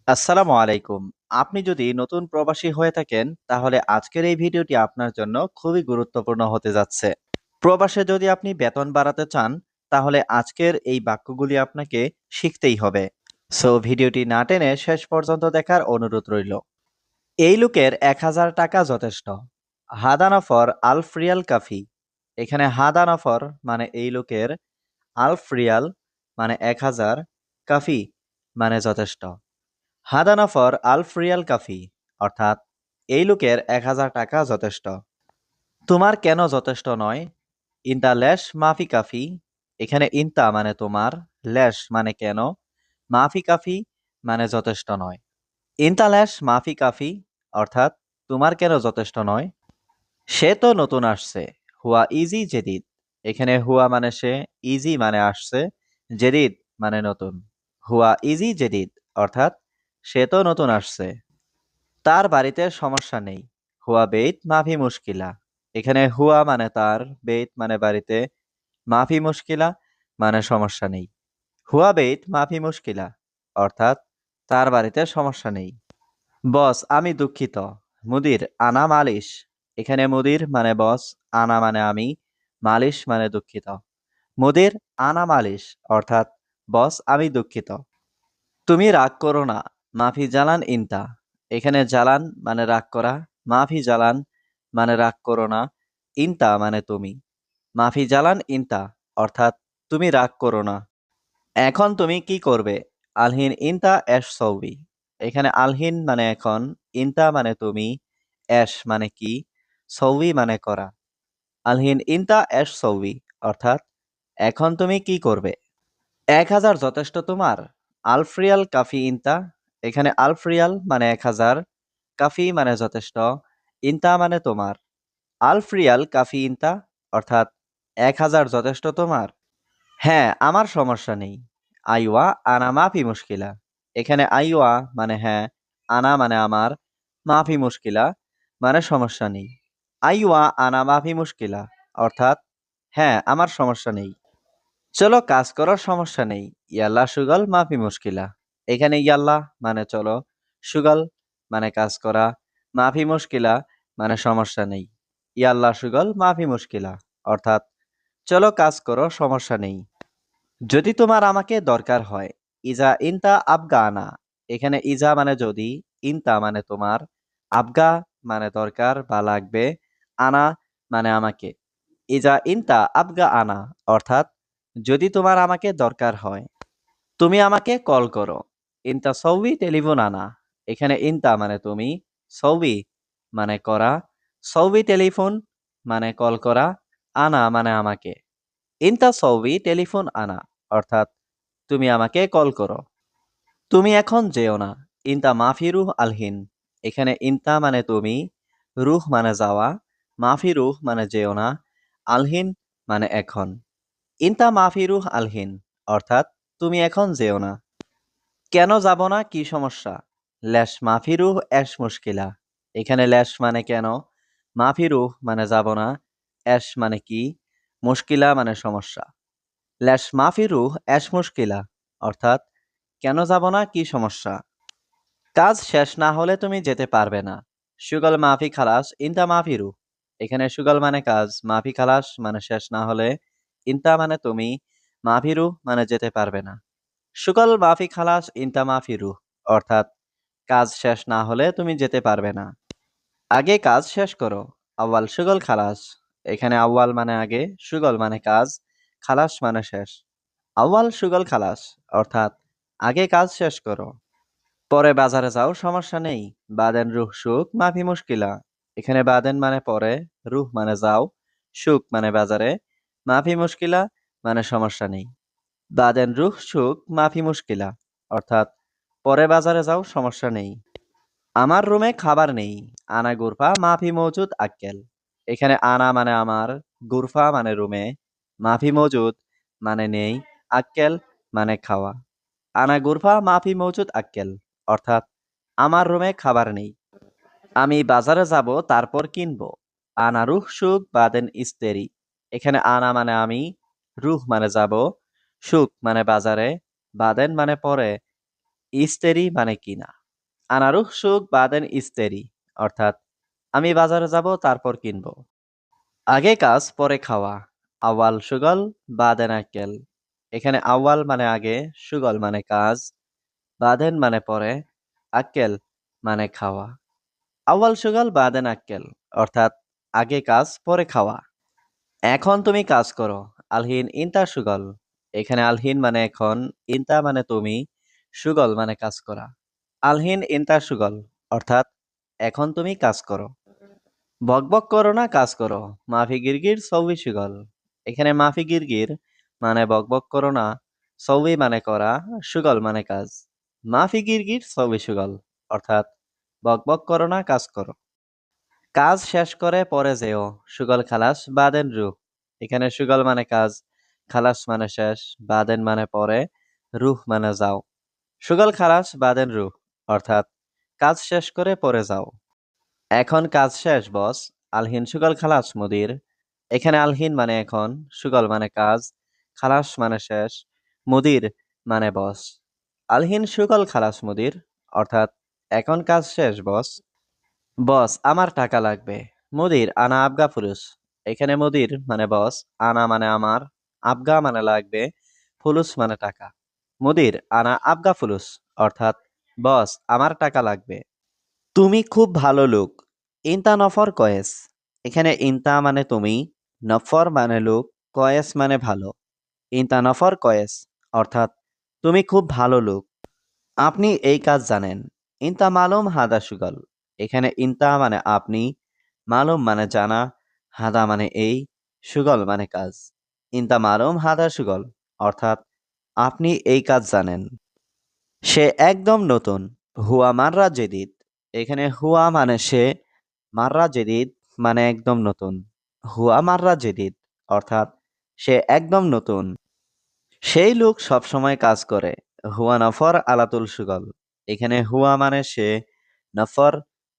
আসসালামু আলাইকুম। আপনি যদি নতুন প্রবাসী হয়ে থাকেন, তাহলে আজকের এই ভিডিওটি আপনার জন্য খুবই গুরুত্বপূর্ণ হতে যাচ্ছে। প্রবাসে যদি আপনি বেতন বাড়াতে চান, তাহলে আজকের এই বাক্যগুলি আপনাকে শিখতেই হবে। সো ভিডিওটি না টেনে শেষ পর্যন্ত দেখার অনুরোধ রইল। এই লোকের ১,০০০ টাকা যথেষ্ট। হাদানা ফর আলফ রিয়াল কাফি। এখানে হাদানা ফর মানে এই লোকের, আলফ রিয়াল মানে ১,০০০, কাফি মানে যথেষ্ট। হাদানা ফর আলফ রিয়াল কাফি, অর্থাৎ এই লোকের ১,০০০ টাকা যথেষ্ট। তোমার কেন যথেষ্ট নয়? ইনতা লেশ মাফি কাফি। এখানে ইনতা মানে তোমার, লেশ মানে কেন, মাফি কাফি মানে যথেষ্ট নয়। ইনতা লেশ মাফি কাফি, অর্থাৎ তোমার কেন যথেষ্ট নয়? সে তো নতুন আসছে। হুয়া ইজি জেদিদ। এখানে হুয়া মানে সে, ইজি মানে আসছে, জেদিদ মানে নতুন। হুয়া ইজি জেদিদ, অর্থাৎ সে তো নতুন আসছে। তার বাড়িতে সমস্যা নেই। হুয়া বেইত মাফি মুশকিলা। এখানে হুয়া মানে তার, বেইত মানে বাড়িতে, মাফি মুশকিলা মানে সমস্যা নেই। হুয়া বেইত মাফি মুশকিলা, অর্থাৎ তার বাড়িতে সমস্যা নেই। বস আমি দুঃখিত। মুদির আনা মালিশ। এখানে মুদির মানে বস, আনা মানে আমি, মালিশ মানে দুঃখিত। মুদির আনা মালিশ, অর্থাৎ বস আমি দুঃখিত। তুমি রাগ করো না। মাফি জালান ইনতা। এখানে জালান মানে রাগ করা, মাফি জালান মানে রাগ করো না, ইনতা মানে তুমি। মাফি জালান ইনতা, অর্থাৎ তুমি রাগ করো না। এখন তুমি কি করবে? আলহিন ইনতা এশ সৌবি। এখানে আলহিন মানে এখন, ইনতা মানে তুমি, এশ মানে কি, সৌবি মানে করা। আলহিন ইনতা এশ সৌবি, অর্থাৎ এখন তুমি কি করবে? ১,০০০ যথেষ্ট তোমার? আলফ্রিয়াল কাফি ইনতা। এখানে আলফ্রিয়াল মানে ১,০০০, কাফি মানে যথেষ্ট, ইনতা মানে তোমার। আলফ্রিয়াল কাফি ইনতা, অর্থাৎ ১,০০০ যথেষ্ট তোমার? হ্যাঁ, আমার সমস্যা নেই। আইওয়া আনা মাফি মুশকিলা। এখানে আইওয়া মানে হ্যাঁ, আনা মানে আমার, মাফি মুশকিলা মানে সমস্যা নেই। আইওয়া আনা মাফি মুশকিলা, অর্থাৎ হ্যাঁ, আমার সমস্যা নেই। চলো কাজ করার সমস্যা নেই। ইয়াল্লা সুগল মাফি মুশকিলা। এখানে ইয়াল্লা মানে চলো, সুগল মানে কাজ করা, মাফি মুশকিলা মানে সমস্যা নেই। ইয়াল্লা সুগল মাফি মুশকিলা, অর্থাৎ চলো কাজ করো, সমস্যা নেই। যদি তোমার আমাকে দরকার হয়। ইজা ইনতা আবগা আনা। এখানে ইজা মানে যদি, ইনতা মানে তোমার, আবগা মানে দরকার বা লাগবে, আনা মানে আমাকে। ইজা ইনতা আবগা আনা, অর্থাৎ যদি তোমার আমাকে দরকার হয়। তুমি আমাকে কল করো। ইনতা সৌবি টেলিফোন আনা। এখানে ইনতা মানে তুমি, সৌবি মানে করা, সৌবি টেলিফোন মানে কল করা, আনা মানে আমাকে। ইনতা সৌবি টেলিফোন আনা, অর্থাৎ তুমি আমাকে কল করো। তুমি এখন যেও না। ইনতা মাফি রুহ আলহিন। এখানে ইনতা মানে তুমি, রুহ মানে যাওয়া, মাফি রুহ মানে যেও না, আলহিন মানে এখন। ইনতা মাফি রুহ আলহিন, অর্থাৎ তুমি এখন যেও না। কেন যাব না, কি সমস্যা? ল্যাশ মাফি রুহ এশ মুশকিলা। এখানে ল্যাশ মানে কেন, মাফি রুহ মানে যাব না, এশ মানে কি, মুশকিলা মানে সমস্যা। ল্যাশ মাফি রুহ এশ মুশকিলা, অর্থাৎ কেন যাব না, কি সমস্যা? কাজ শেষ না হলে তুমি যেতে পারবে না। সুগল মাফি খালাস ইনতা মাফি রুহ। এখানে সুগল মানে কাজ, মাফি খালাস মানে শেষ না হলে, ইনতা মানে তুমি, মাফি রুহ মানে যেতে পারবে না। সুগল মাফি খালাস ইনতা মাফি রুহ, অর্থাৎ কাজ শেষ না হলে তুমি যেতে পারবে না। আগে কাজ শেষ করো। আউয়াল সুগল খালাস। এখানে আউয়াল মানে আগে, সুগল মানে কাজ, খালাস মানে শেষ। আউয়াল সুগল খালাস, অর্থাৎ আগে কাজ শেষ করো। পরে বাজারে যাও, সমস্যা নেই। বাদেন রুহ সুক মাফি মুশকিলা। এখানে বাদেন মানে পরে, রুহ মানে যাও, সুক মানে বাজারে, মাফি মুশকিলা মানে সমস্যা নেই। বাদেন রুহ সুক মাফি মুশকিলা, অর্থাৎ পরে বাজারে যাও, সমস্যা নেই। আমার রুমে খাবার নেই। আনা গুরফা মাফি মৌজুদ আক্কেল। এখানে আনা মানে আমার, গুরফা মানে রুমে, মাফি মৌজুদ মানে নেই, আক্কেল মানে খাওয়া। আনা গুরফা মাফি মৌজুদ আক্কেল, অর্থাৎ আমার রুমে খাবার নেই। আমি বাজারে যাব, তারপর কিনবো। আনা রুহ সুক বাদেন ইস্তেরি। এখানে আনা মানে আমি, রুহ মানে যাব, সুক মানে বাজারে, বাদেন মানে পরে, ইস্তেরি মানে কিনা। আনা রুহসুক বাদেন ইস্তেরি অর্থাৎ আমি বাজারে যাব তারপর কিনব। আগে কাজ পরে খাওয়া। আওয়াল সুগল বাদেন আক্কেল। এখানে আওয়াল মানে আগে, সুগল মানে কাজ, বাদেন মানে পরে, আক্কেল মানে খাওয়া। আওয়াল সুগল বাদেন আক্কেল অর্থাৎ আগে কাজ পরে খাওয়া। এখন তুমি কাজ করো। আলহিন ইনতা সুগল। এখানে আলহিন মানে এখন, ইনতা মানে তুমি, সুগল মানে কাজ করা। আলহিন ইনতা সুগল অর্থাৎ এখন তুমি কাজ করো। বকবক করো না, কাজ করো। মাফি গিরগির সৌবি সুগল। এখানে মাফি গিরগির মানে বকবক করো না, সৌবি মানে করা, সুগল মানে কাজ। মাফি গিরগির সৌবি সুগল অর্থাৎ বকবক করো না, কাজ করো। কাজ শেষ করে পরে যেও। সুগল খালাস বাদেন রুহ। এখানে সুগল মানে কাজ, খালাস মানে শেষ, বাদেন মানে পরে, রুহ মানে যাও। সুগল খালাস বাদেন রুহ অর্থাৎ কাজ শেষ করে পরে যাও। এখন কাজ শেষ বস। আলহিন সুগল খালাস মুদির। এখানে আলহিন মানে এখন, সুগল মানে কাজ, খালাস মানে শেষ, মুদির মানে বস। আলহিন সুগল খালাস মুদির অর্থাৎ এখন কাজ শেষ বস। বস আমার টাকা লাগবে। মুদির আনা আবগা ফুলুস। এখানে মুদির মানে বস, আনা মানে আমার, আবগা মানে লাগবে, ফুলুস মানে টাকা। মুদির আনা আবগা ফুলুস অর্থাৎ বস আমার টাকা লাগবে। তুমি খুব ভালো লোক। ইনতা নফর কয়েস। এখানে ইনতা মানে তুমি, নফর মানে লোক, কয়েস মানে ভালো। ইনতা নফর কয়েস অর্থাৎ তুমি খুব ভালো লোক। আপনি এই কাজ জানেন। ইনতা মালুম হাদা সুগল। এখানে ইনতা মানে আপনি, মালুম মানে জানা, হাদা মানে এই, সুগল মানে কাজ। ইনতা মালুম হাদা সুগল অর্থাৎ আপনি এই কাজ জানেন। সে একদম নতুন। হুয়া মাররা জেদিদ। এখানে হুয়া মানে সে, মাররা জেদিদ মানে একদম নতুন। হুয়া মাররা জেদিদ অর্থাৎ সে একদম নতুন। সেই লোক সবসময় কাজ করে। হুয়া নফর আলাতুল সুগল। এখানে হুয়া মানে সে, নফর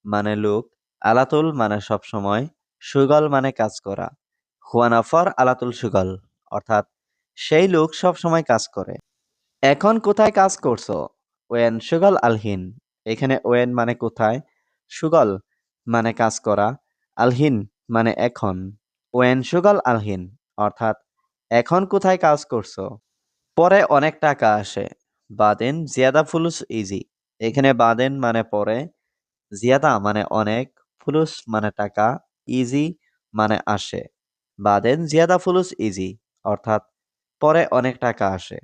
মানে লোক, আলাতুল মানে সবসময়, সুগল মানে কাজ করা। হুয়া নফর আলাতুল সুগল অর্থাৎ সেই লোক সবসময় কাজ করে। এখন কোথায় কাজ করছো? ওয়েন সুগল আলহিন। এখানে ওয়েন মানে কোথায়, সুগল মানে কাজ করা, আলহিন মানে এখন। ওয়েন সুগল আলহিন অর্থাৎ এখন কোথায় কাজ করছো? পরে অনেক টাকা আসে। বাদেন জিয়াদা ফুলুস ইজি। এখানে বাদেন মানে পরে, জিয়াদা মানে অনেক, ফুলুস মানে টাকা, ইজি মানে আসে। বাদেন জিয়াদা ফুলুস ইজি অর্থাৎ পরে অনেক টাকা আসে।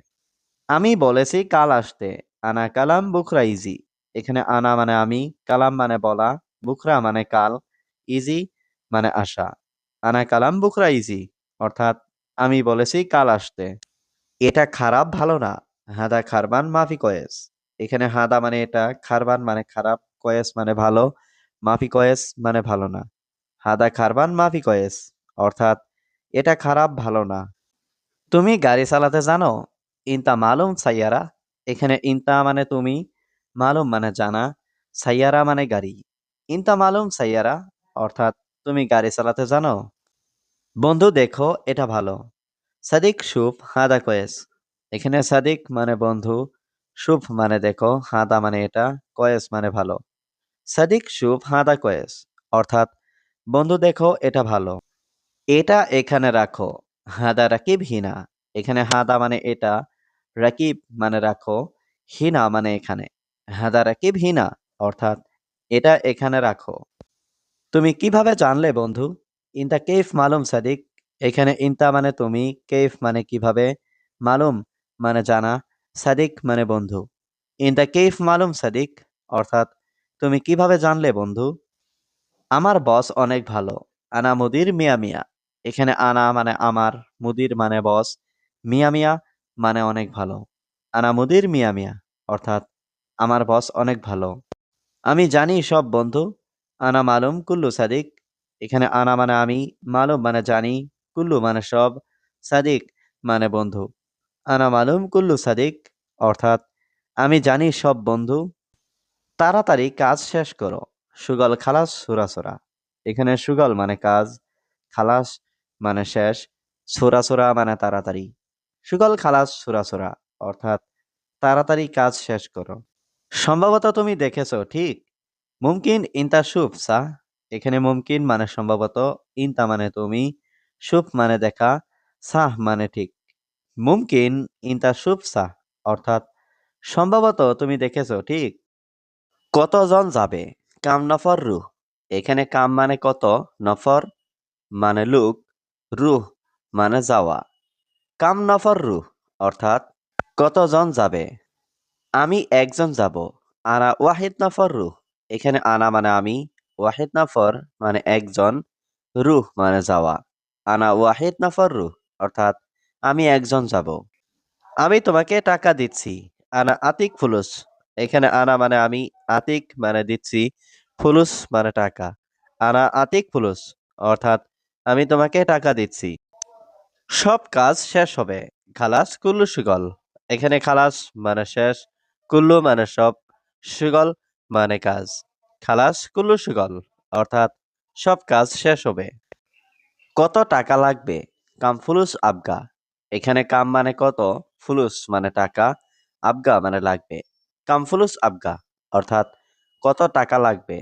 আমি বলেছি কাল আসতে। আনা কালাম বুকরা ইজি। এখানে আনা মানে আমি, কালাম মানে বলা, বুকরা মানে কাল, ইজি মানে আসা। আনা কালাম বুকরা ইজি অর্থাৎ আমি বলেছি কাল আসতে। এটা খারাপ ভালো না। হাদা খারবান মাফি কয়েস। এখানে হাদা মানে এটা, খারবান মানে খারাপ, কয়েস মানে ভালো, মাফি কয়েস মানে ভালো না। হাদা খারবান মাফি কয়েস অর্থাৎ এটা খারাপ ভালো না। তুমি গাড়ি চালাতে জানো? ইনতা মালুম সাইয়ারা। এখানে ইনতা মানে তুমি, মালুম মানে জানা, সাইয়ারা মানে গাড়ি। ইনতা মালুম সাইয়ারা অর্থাৎ তুমি গাড়ি চালাতে জানো? বন্ধু দেখো এটা ভালো। সাদিক শুভ হাদা কয়েস। এখানে সাদিক মানে বন্ধু, শুভ মানে দেখো, হাদা মানে এটা, কয়েস মানে ভালো। সাদিক শুভ হাদা কয়েস অর্থাৎ বন্ধু দেখো এটা ভালো। এটা এখানে রাখো। হাদা রাকিব হিনা। এখানে হাদা মানে এটা, রাকিব মানে রাখো, হিনা মানে এখানে। হাদা রাকিব হিনা অর্থাৎ এটা এখানে রাখো। তুমি কিভাবে জানলে বন্ধু? ইনতা কেফ মালুম সাদিক। এখানে ইনতা মানে তুমি, কেফ মানে কিভাবে, মালুম মানে জানা, সাদিক মানে বন্ধু। ইনতা কেফ মালুম সাদিক অর্থাৎ তুমি কিভাবে জানলে বন্ধু? আমার বস অনেক ভালো। আনা মুদির মিয়া মিয়া। এখানে আনা মানে আমার, মুদির মানে বস, মিয়া মিয়া মানে অনেক ভালো। আনা মুদির মিয়া মিয়া অর্থাৎ আমার বস অনেক ভালো। আমি জানি সব বন্ধু। আনা মালুম কুল্লু সাদিক। এখানে আনা মানে আমি, মালুম মানে জানি, কুল্লু মানে সব, সাদিক মানে বন্ধু। আনা মালুম কুল্লু সাদিক অর্থাৎ আমি জানি সব বন্ধু। তাড়াতাড়ি কাজ শেষ করো। সুগল খালাস সুরাসুরা। এখানে সুগল মানে কাজ, খালাস মানে শেষ, সুরাসুরা মানে তাড়াতাড়ি। সুগল খালাস সুরাসুরা অর্থাৎ তাড়াতাড়ি কাজ শেষ করো। সম্ভবত তুমি দেখেছো, ঠিক? মুমকিন ইনতা শুভ সা। এখানে মুমকিন মানে সম্ভবত, ইনতা মানে তুমি, শুভ মানে দেখা, সাহ মানে ঠিক। মুমকিন ইনতা শুভ সা অর্থাৎ সম্ভবত তুমি দেখেছো, ঠিক? কতজন যাবে? কাম নফর রুহ। এখানে কাম মানে কত, নফর মানে লোক, রুহ মানে যাওয়া। কাম নফর রুহ অর্থাৎ কতজন যাবে। আমি একজন যাব। আনা ওয়াহিদ নফর রুহ। এখানে আনা মানে আমি, ওয়াহিদ নফর মানে একজন, রুহ মানে যাওয়া। আনা ওয়াহিদ নফর রুহ অর্থাৎ আমি একজন যাব। আমি তোমাকে টাকা দিচ্ছি। আনা আতিক ফুলুস। এখানে আনা মানে আমি, আতিক মানে দিচ্ছি, ফুলুস মানে টাকা। আনা আতিক ফুলুস অর্থাৎ আমি তোমাকে টাকা দিচ্ছি। সব কাজ শেষ হবে। খালাস কুল্লু সুগল। এখানে খালাস মানে শেষ, কুল্লু মানে সব, সুগল মানে কাজ। খালাস কুল্লু সুগল অর্থাৎ সব কাজ শেষ হবে। কত টাকা লাগবে? কাম ফুলুস আবগা। এখানে কাম মানে কত, ফুলুস মানে টাকা, আবগা মানে লাগবে। কাম ফুলুস আবগা অর্থাৎ কত টাকা লাগবে।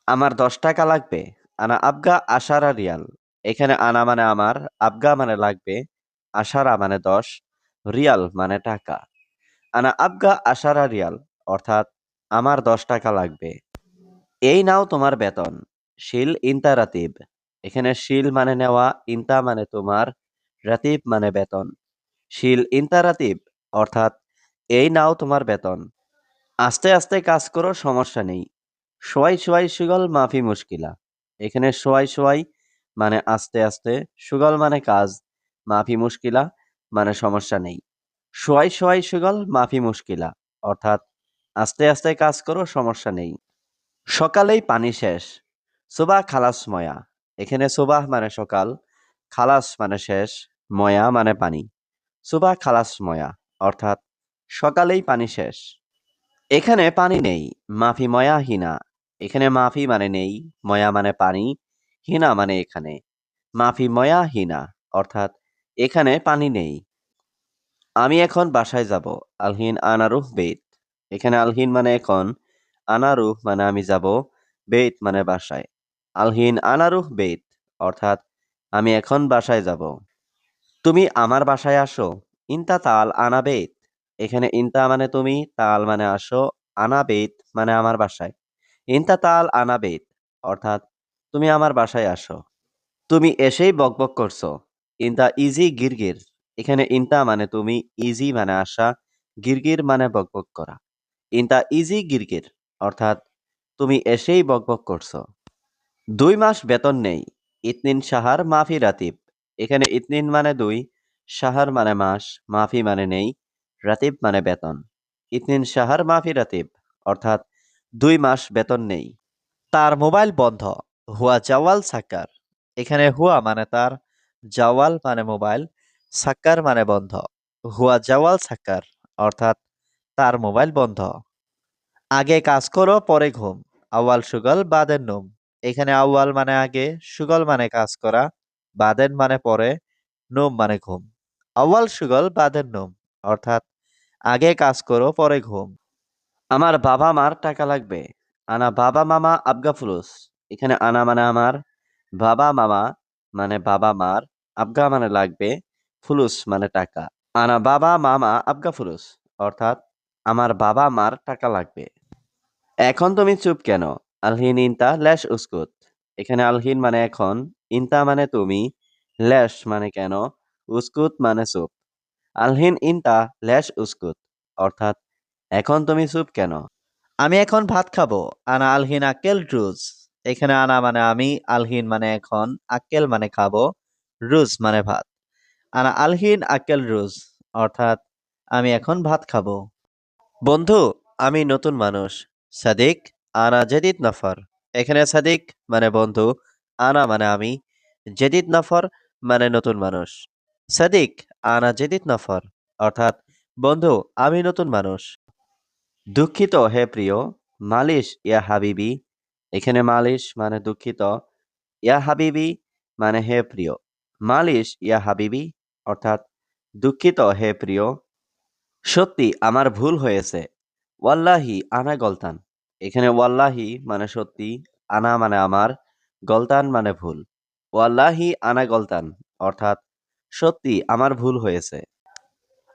আমার 10 টাকা লাগবে। আনা আবগা আশারা রিয়াল। এখানে আনা মানে আমার, আবগা মানে লাগবে, আশারা মানে 10, রিয়াল মানে টাকা। আনা আবগা আশারা রিয়াল অর্থাৎ আমার 10 টাকা লাগবে। এই নাও তোমার বেতন। শিল ইনতা রাতিব। এখানে শিল মানে নেওয়া, ইনতা মানে তোমার, রাতিব মানে বেতন। শিল ইনতা রাতিব অর্থাৎ এই নাও তোমার বেতন। আস্তে আস্তে কাজ করো, সমস্যা নেই। সোয়াই সোয়াই সুগল মাফি মুশকিলা। এখানে সোয়াই সোয়াই মানে আস্তে আস্তে, সুগল মানে কাজ, মাফি মুশকিলা মানে সমস্যা নেই। সোয়াই সোয়াই সুগল মাফি মুশকিলা অর্থাৎ আস্তে আস্তে কাজ করো, সমস্যা নেই। সকালেই পানি শেষ। সুবাহ খালাস ময়া। এখানে সুবাহ মানে সকাল, খালাস মানে শেষ, ময়া মানে পানি। সুবাহ খালাস ময়া অর্থাৎ সকালেই পানি শেষ। এখানে পানি নেই। মাফি ময়া হিনা। এখানে মাফি মানে নেই, ময়া মানে পানি, হিনা মানে এখানে। মাফি ময়া হিনা অর্থাৎ এখানে পানি নেই। আমি এখন বাসায় যাব। আলহিন আনারুহ বেত। এখানে আলহিন মানে এখন, আনারুহ মানে আমি যাব, বেত মানে বাসায়। আলহিন আনারুহ বেত অর্থাৎ আমি এখন বাসায় যাব। তুমি আমার বাসায় আসো। ইনতা তাল আনা বেত। এখানে ইনতা মানে তুমি, তাল মানে আসো, আনা বেত মানে আমার বাসায়। ইনতা তাল আনা বেত অর্থাৎ তুমি আমার বাসায় আসো। তুমি এসেই বকবক করছো। ইনতা ইজি গিরগির। এখানে ইনতা মানে তুমি, ইজি মানে আসা, গিরগির মানে বকবক করা। ইনতা ইজি গিরগির অর্থাৎ তুমি এসেই বকবক করছো। 2 মাস বেতন নেই। ইতনিন সাহার মাফি রাতিব। এখানে ইতনিন মানে 2, সাহার মানে মাস, মাফি মানে নেই, রাতিব মানে বেতন। ইতনিন সাহার মাফি রাতিব অর্থাৎ 2 মাস বেতন নেই। তার মোবাইল বন্ধ। হুয়া জাওয়াল সাক্কার। এখানে হুয়া মানে তার, জাওয়াল মানে মোবাইল, সাক্কার মানে বন্ধ। হুয়া জাওয়াল সাক্কার অর্থাৎ তার মোবাইল বন্ধ। আগে কাজ করো পরে ঘুম। আউয়াল সুগল বাদেন নুম। এখানে আউয়াল মানে আগে, সুগল মানে কাজ করা, বাদেন মানে পরে, নুম মানে ঘুম। আউয়াল সুগল বাদেন নুম অর্থাৎ আগে কাজ করো পরে ঘুম। আমার বাবা মার টাকা লাগবে। আনা বাবা মামা আবগা ফুলুস। এখানে আনা মানে আমার, বাবা মামা মানে বাবা মার, আবগা মানে লাগবে, ফুলুস মানে টাকা। আনা বাবা মামা আবগা ফুলুস অর্থাৎ আমার বাবা মার টাকা লাগবে। এখন তুমি চুপ কেন? আলহিন ইনতা ল্যাশ উস্কুত। এখানে আলহিন মানে এখন, ইনতা মানে তুমি, ল্যাশ মানে কেন, উস্কুত মানে চুপ। আলহিন ইনতা ল্যাশ উস্কুত অর্থাৎ এখন তুমি চুপ কেন? আমি এখন ভাত খাবো। আনা আলহিন আক্কেল রুজ। এখানে আনা মানে আমি, আলহিন মানে এখন, আক্কেল মানে খাবো, রুজ মানে ভাত। আনা আলহিন আক্কেল রুজ অর্থাৎ আমি এখন ভাত খাবো। বন্ধু, আমি নতুন মানুষ। সাদিক, আনা জেদিদ নফর। এখানে সাদিক মানে বন্ধু, আনা মানে আমি, জেদিদ নফর মানে নতুন মানুষ। সাদিক, আনা জেদিদ নফর অর্থাৎ বন্ধু, আমি নতুন মানুষ। দুঃখিত হে প্রিয়। মালিশ ইয়া হাবিবি। এখানে মালিশ মানে দুঃখিত, ইয়া হাবিবি মানে হে প্রিয়। মালিশ ইয়া হাবিবি অর্থাৎ দুঃখিত হে প্রিয়। সত্যি আমার ভুল হয়েছে। ওয়াল্লাহি আনা গলতান। এখানে ওয়াল্লাহি মানে সত্যি, আনা মানে আমার, গলতান মানে ভুল। ওয়াল্লাহি আনা গলতান অর্থাৎ সত্যি আমার ভুল হয়েছে।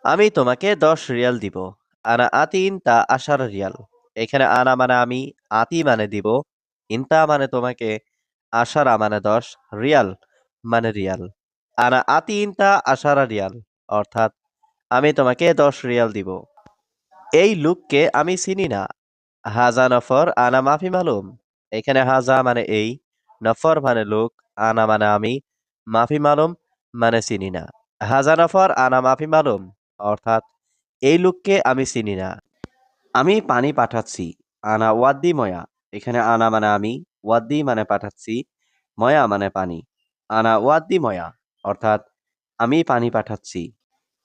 আমি তোমাকে 10 রিয়াল দিব। আনা আতিন তা আশার রিয়াল। এখানে আনা মানে আমি, আতি মানে দিব, ইনতা মানে তোমাকে, আশারা মানে 10, রিয়াল মানে রিয়াল। আনা আতি ইনতা আশারা রিয়াল অর্থাৎ আমি তোমাকে 10 রিয়াল দিব। এই লোককে আমি চিনি না। হাজা নফর আনা মাফি মালুম। এখানে হাজা মানে এই, নফর মানে লোক, আনা মানে আমি, মাফি মালুম মানে চিনি না। হাজা নফর আনা মাফি মালুম অর্থাৎ এই লোককে আমি চিনি না। আমি পানি পাঠাচ্ছি। আনা ওয়াদ্দি ময়া। এখানে আনা মানে আমি, ওয়াদ্দি মানে পাঠাচ্ছি, ময়া মানে পানি। আনা ওয়াদ্দি ময়া অর্থাৎ আমি পানি পাঠাচ্ছি।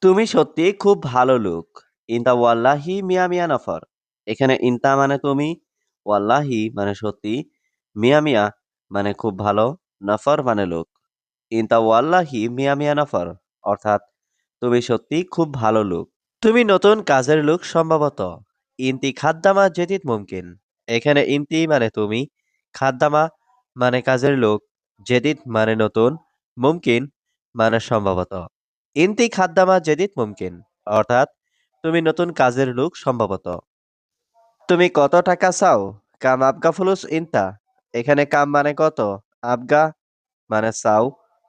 তুমি সত্যি খুব ভালো লোক। ইনতা ওয়াল্লাহি মিয়া মিয়া নফর। এখানে ইনতা মানে তুমি, ওয়াল্লাহি মানে সত্যি, মিয়া মিয়া মানে খুব ভালো, নফর মানে লোক। ইনতা ওয়াল্লাহি মিয়া মিয়া নফর অর্থাৎ তুমি সত্যি খুব ভালো লোক। তুমি নতুন কাজের লোক সম্ভবত। ইনতি খাদ্দামা জেদিদ মুমকিন। এখানে ইনতি মানে তুমি, খাদ্দামা মানে কাজের লোক, জেদিদ মানে নতুন, মুমকিন মানে সম্ভবত। ইনতি খাদ্দামা জেদিদ মুমকিন অর্থাৎ তুমি নতুন কাজের লোক সম্ভবত। তুমি কত টাকা চাও? কাম আবগা ফুলুস ইনতা। এখানে কাম মানে কত, আবগা মানে চাও,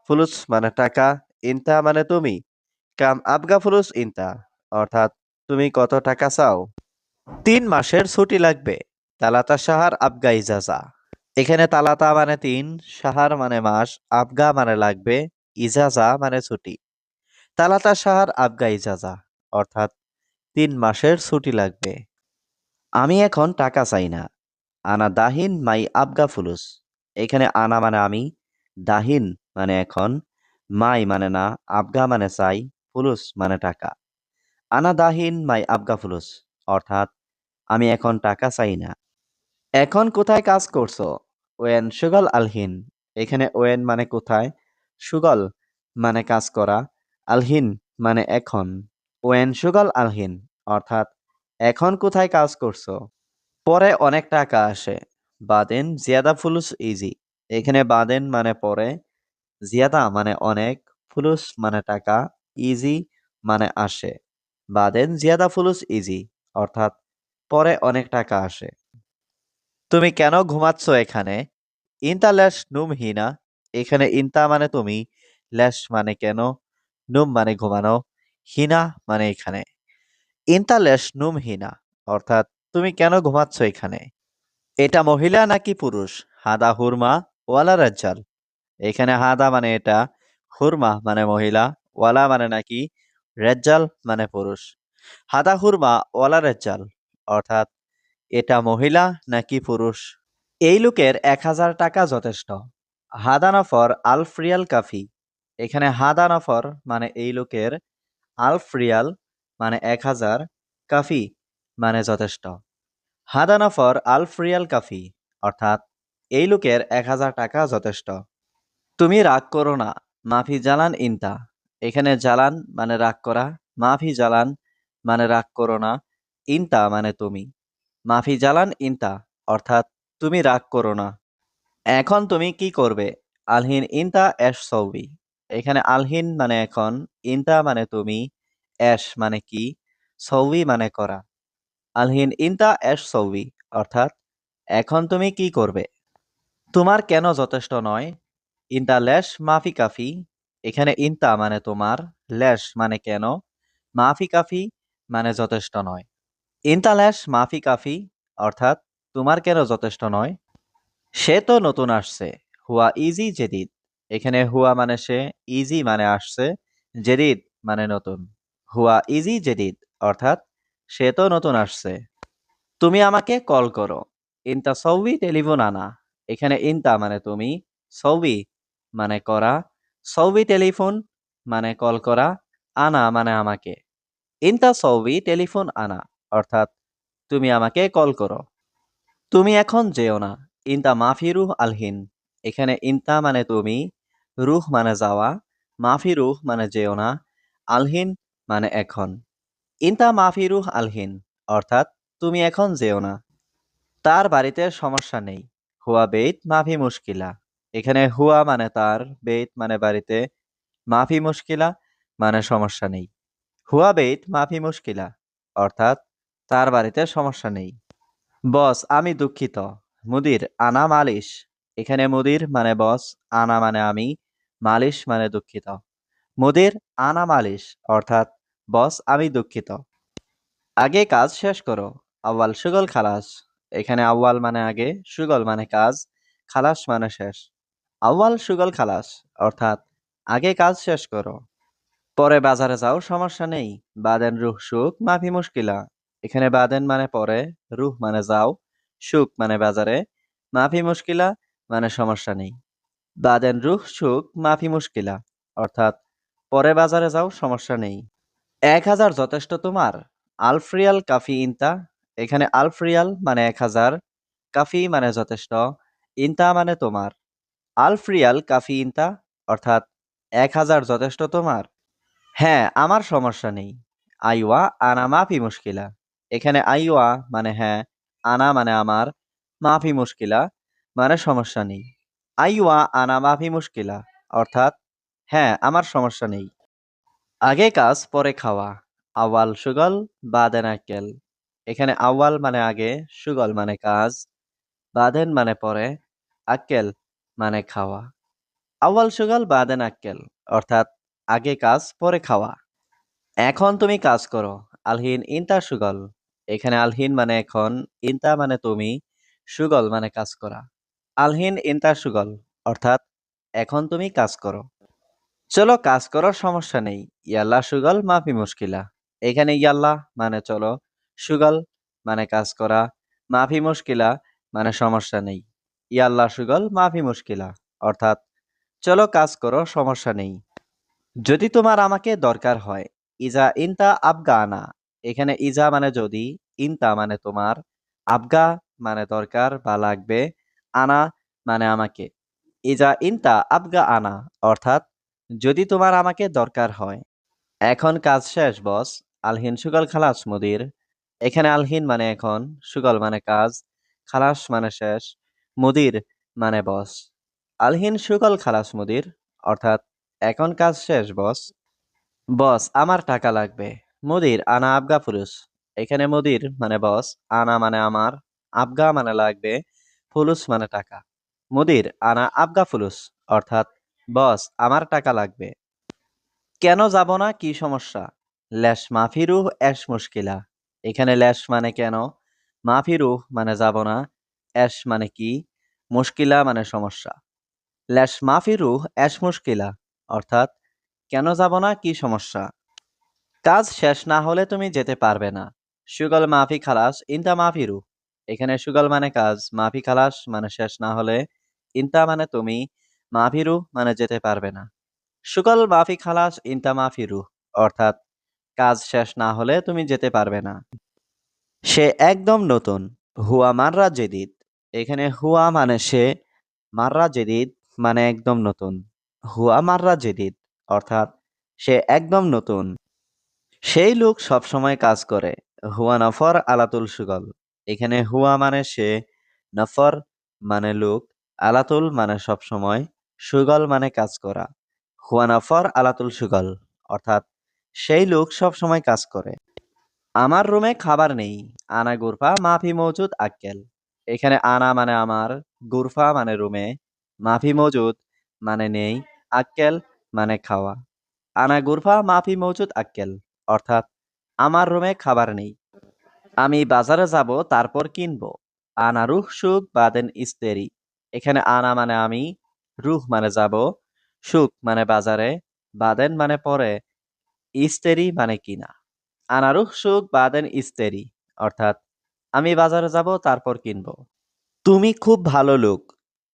ফুলুস মানে টাকা, ইনতা মানে তুমি। কাম আবগা ফুলুস ইনতা অর্থাৎ তুমি কত টাকা চাও? 3 মাসের ছুটি লাগবে। তালাতা সাহার আবগা ইজাজা। এখানে তালাতা মানে 3, সাহার মানে মাস, আবগা মানে লাগবে, ইজাজা মানে ছুটি। তালাতা সাহার আবগা ইজাজা অর্থাৎ 3 মাসের ছুটি লাগবে। আমি এখন টাকা চাই না। আনা দাহিন মাই আবগা ফুলুস। এখানে আনা মানে আমি, দাহিন মানে এখন, মাই মানে না, আবগা মানে চাই, ফুলুস মানে টাকা। আনা দাহিন মাই আবগা ফুলুস অর্থাৎ আমি এখন টাকা চাই না। এখন কোথায় কাজ করছো? ওয়েন সুগল আলহিন। এখানে ওয়েন মানে কোথায়, সুগল মানে কাজ করা, আলহিন মানে এখন। ওয়েন সুগল আলহিন অর্থাৎ এখন কোথায় কাজ করছো? পরে অনেক টাকা আসে। বাদেন জিয়াদা ফুলুস ইজি। এখানে বাদেন মানে পরে, জিয়াদা মানে অনেক, ফুলুস মানে টাকা, ইজি মানে আসে। বাদেন জিয়াদা ফুলুস ইজি অর্থাৎ পরে অনেক টাকা আসে। তুমি কেন ঘুমাচ্ছ এখানে? ইনতা ল্যাশ নুম হিনা। এখানে ইনতা মানে তুমি, ল্যাশ মানে কেন, নুম মানে ঘুমানো, হিনা মানে এখানে। ইনতা ল্যাশ নুম হিনা অর্থাৎ তুমি কেন ঘুমাচ্ছ এখানে? এটা মহিলা নাকি পুরুষ? হাদা হুরমা ওয়ালা রাজ্জাল। এখানে হাদা মানে এটা, হুরমা মানে মহিলা, ওয়ালা মানে নাকি, রেজ্জাল মানে পুরুষ। হাদা হুরমা ওয়ালা রেজ্জাল অর্থাৎ এটা মহিলা নাকি পুরুষ? এই লোকের 1000 টাকা যথেষ্ট। হাদা নফর আলফ রিয়াল কাফি। এখানে হাদা নফর মানে এই লোকের, আলফ রিয়াল মানে 1000, কাফি মানে যথেষ্ট। হাদা নফর আলফ রিয়াল কাফি অর্থাৎ এই লোকের 1000 টাকা যথেষ্ট। তুমি রাগ করো না। মাফি জালান ইনতা। এখানে জালান মানে রাগ করা, মাফি জালান মানে রাগ করো না, ইনতা মানে তুমি। মাফি জালান ইনতা অর্থাৎ তুমি রাগ করো না। এখন তুমি কি করবে? আলহিন ইনতা এশ সৌবি। এখানে আলহিন মানে এখন, ইনতা মানে তুমি, এশ মানে কি, সৌবি মানে করা। আলহিন ইনতা এশ সৌবি অর্থাৎ এখন তুমি কি করবে? তোমার কেন যথেষ্ট নয়? ইনতা লেশ মাফি কাফি। এখানে ইনতা মানে তোমার, লেশ মানে কেন, মাফি কাফি মানে যথেষ্ট নয়। ইনতা লেশ মাফি কাফি অর্থাৎ তোমার কেন যথেষ্ট নয়? সে তো নতুন আসছে। হুয়া ইজি জেদিদ। এখানে হুয়া মানে সে, ইজি মানে আসছে, জেদিদ মানে নতুন। হুয়া ইজি জেদিদ অর্থাৎ সে তো নতুন আসছে। তুমি আমাকে কল করো। ইনতা সৌবি টেলিফোন আনা। এখানে ইনতা মানে তুমি, সৌবি মানে করা, সৌবি টেলিফোন মানে কল করা, আনা মানে আমাকে। ইনতা সৌবি টেলিফোন আনা অর্থাৎ তুমি আমাকে কল করো। তুমি এখন যেও না। ইনতা মাফি রুহ আলহিন। এখানে ইনতা মানে তুমি, রুহ মানে যাওয়া, মাফি রুহ মানে যেও না, আলহিন মানে এখন। ইনতা মাফি রুহ আলহিন অর্থাৎ তুমি এখন যেও না। তার বাড়িতে সমস্যা নেই। হুয়া বেইত মাফি মুশকিলা। এখানে হুয়া মানে তার, বেইত মানে বাড়িতে, মাফি মুশকিলা মানে সমস্যা নেই। হুয়া বেইত মাফি মুশকিলা অর্থাৎ তার বাড়িতে সমস্যা নেই। বস, আমি দুঃখিত। মুদির, আনা মালিশ। এখানে মুদির মানে বস, আনা মানে আমি, মালিশ মানে দুঃখিত। মুদির, আনা মালিশ অর্থাৎ বস, আমি দুঃখিত। আগে কাজ শেষ করো। আউয়াল শুগল খালাস। এখানে আউয়াল মানে আগে, শুগল মানে কাজ, খালাস মানে শেষ। আউয়াল শুগল খালাস অর্থাৎ আগে কাজ শেষ করো। পরে বাজারে যাও, সমস্যা নেই। বাদেন রুহ সুক মাফি মুশকিলা। এখানে বাদেন মানে পরে, রুহ মানে যাও, সুক মানে বাজারে, মাফি মুশকিলা মানে সমস্যা নেই। বাদেন রুহ সুক মাফি মুশকিলা অর্থাৎ পরে বাজারে যাও, সমস্যা নেই। 1000 যথেষ্ট তোমার? আলফরিয়াল কাফি ইনতা। এখানে আলফরিয়াল মানে 1000, কাফি মানে যথেষ্ট, ইনতা মানে তোমার। আলফরিয়াল কাফি ইনতা অর্থাৎ 1000 যথেষ্ট তোমার? হ্যাঁ, আমার সমস্যা নেই। আইওয়া আনা মাফি মুশকিলা। এখানে আইওয়া মানে হ্যাঁ, আনা মানে আমার, মাফি মুশকিলা মানে সমস্যা নেই। আইওয়া আনা মাফি মুশকিলা অর্থাৎ হ্যাঁ, আমার সমস্যা নেই। আগে কাজ পরে খাওয়া। আওয়াল শুগল বাদেন আক্কেল। এখানে আওয়াল মানে আগে, শুগল মানে কাজ, বাদেন মানে পরে, আক্কেল মানে খাওয়া। আওয়াল শুগল বাদেন আক্কেল অর্থাৎ আগে কাজ পরে খাওয়া। এখন তুমি কাজ করো। আলহিন ইনতা সুগল। এখানে আলহিন মানে এখন, ইনতা মানে তুমি, সুগল মানে কাজ করা। আলহিন ইনতা সুগল অর্থাৎ এখন তুমি কাজ করো। চলো কাজ করো, সমস্যা নেই। ইয়াল্লা সুগল মাফি মুশকিলা। এখানে ইয়াল্লা মানে চলো, সুগল মানে কাজ করা, মাফি মুশকিলা মানে সমস্যা নেই। ইয়াল্লা সুগল মাফি মুশকিলা অর্থাৎ চলো কাজ করো, সমস্যা নেই। যদি তোমার আমাকে দরকার হয়। ইজা ইনতা আবগা আনা। এখানে ইজা মানে যদি, ইনতা মানে তোমার, আবগা মানে দরকার বা লাগবে, আনা মানে আমাকে। ইজা ইনতা আবগা আনা অর্থাৎ যদি তোমার আমাকে দরকার হয়। এখন কাজ শেষ বস। আলহিন সুগল খালাস মুদির। এখানে আলহিন মানে এখন, সুগল মানে কাজ, খালাস মানে শেষ, মুদির মানে বস। আলহিন সুগল খালাস মুদির অর্থাৎ এখন কাজ শেষ বস। বস, আমার টাকা লাগবে। মুদির, আনা আবগা ফুলুস। এখানে মুদির মানে বস, আনা মানে আমার, আবগা মানে লাগবে, ফুলুস মানে টাকা। মুদির, আনা আবগা ফুলুস অর্থাৎ বস, আমার টাকা লাগবে। কেন যাব না, কি সমস্যা? ল্যাশ মাফিরুহ এশ মুশকিলা। এখানে ল্যাশ মানে কেন, মাফিরুহ মানে যাব না, এশ মানে কি, মুশকিলা মানে সমস্যা। ল্যাশ মাফিরুহ এশ মুশকিলা অর্থাৎ কেন যাব না, কি সমস্যা? কাজ শেষ না হলে তুমি যেতে পারবে না। সুগল মাফি খালাস ইনতা মাফিরু। এখানে সুগল মানে কাজ, মাফি খালাস মানে শেষ না হলে, ইনতা মানে তুমি, মাফিরু মানে যেতে পারবে না। সুগল মাফি খালাস ইনতা মাফিরু অর্থাৎ কাজ শেষ না হলে তুমি যেতে পারবে না। সে একদম নতুন। হুয়া মাররা জেদিদ। এখানে হুয়া মানে সে, মাররা জেদিদ মানে একদম নতুন। হুয়া মাররা জেদিদ অর্থাৎ সে একদম নতুন। সেই লোক সবসময় কাজ করে। হুয়া নফর আলাতুল সুগল। এখানে হুয়া মানে সে, নফর মানে লোক, আলাতুল মানে সবসময়, সুগল মানে কাজ করা। হুয়া নফর আলাতুল সুগল অর্থাৎ সেই লোক সবসময় কাজ করে। আমার রুমে খাবার নেই। আনা গুরফা মাফি মৌজুদ আক্কেল। এখানে আনা মানে আমার, গুরফা মানে রুমে, মাফি মৌজুদ মানে নেই, আক্কেল মানে খাওয়া। আনা গুরফা মাফি মৌজুদ আক্কেল অর্থাৎ আমার রুমে খাবার নেই। আমি বাজারে যাব, তারপর কিনবো। আনা রুহ সুক বাদেন ইস্তেরি। এখানে আনা মানে আমি, রুহ মানে যাব, সুক মানে বাজারে, বাদেন মানে পরে, ইস্তেরি মানে কিনা। আনা রুহ সুক বাদেন ইস্তেরি অর্থাৎ আমি বাজারে যাব, তারপর কিনবো। তুমি খুব ভালো লোক।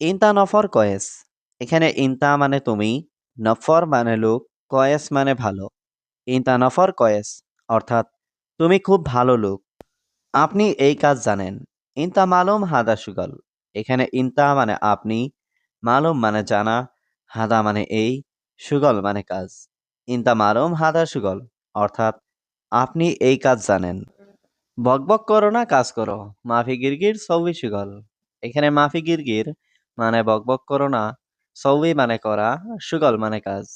ইনতা নফর কয়েস। এখানে ইনতা মানে তুমি, নফর মানে লোক, কয়েস মানে ভালো। ইনতা নফর কয়েস অর্থাৎ তুমি খুব ভালো লোক। আপনি এই কাজ জানেন। ইনতা মালুম হাদা সুগল। এখানে ইনতা মানে আপনি, মালুম মানে জানা, হাদা মানে এই, সুগল মানে কাজ। ইনতা মালুম হাদা সুগল অর্থাৎ আপনি এই কাজ জানেন। বকবক করো না, কাজ করো। মাফি গিরগির সৌবি সুগল। এখানে মাফি গিরগির মানে বকবক করো না, সৌবি মানে করা, সুগল মানে কাজ।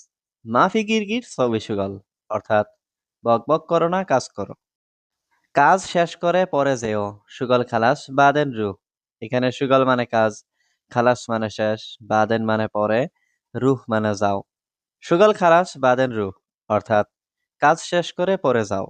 মাফি গিরগির সৌবি সুগল অর্থাৎ বকবক করো না, কাজ করো। কাজ শেষ করে পরে যেও, সুগল খালাস বাদেন রুহ। এখানে সুগল মানে কাজ, খালাস মানে শেষ, বাদেন মানে পরে, রুহ মানে যাও। সুগল খালাস বাদেন রুহ অর্থাৎ কাজ শেষ করে পরে যাও।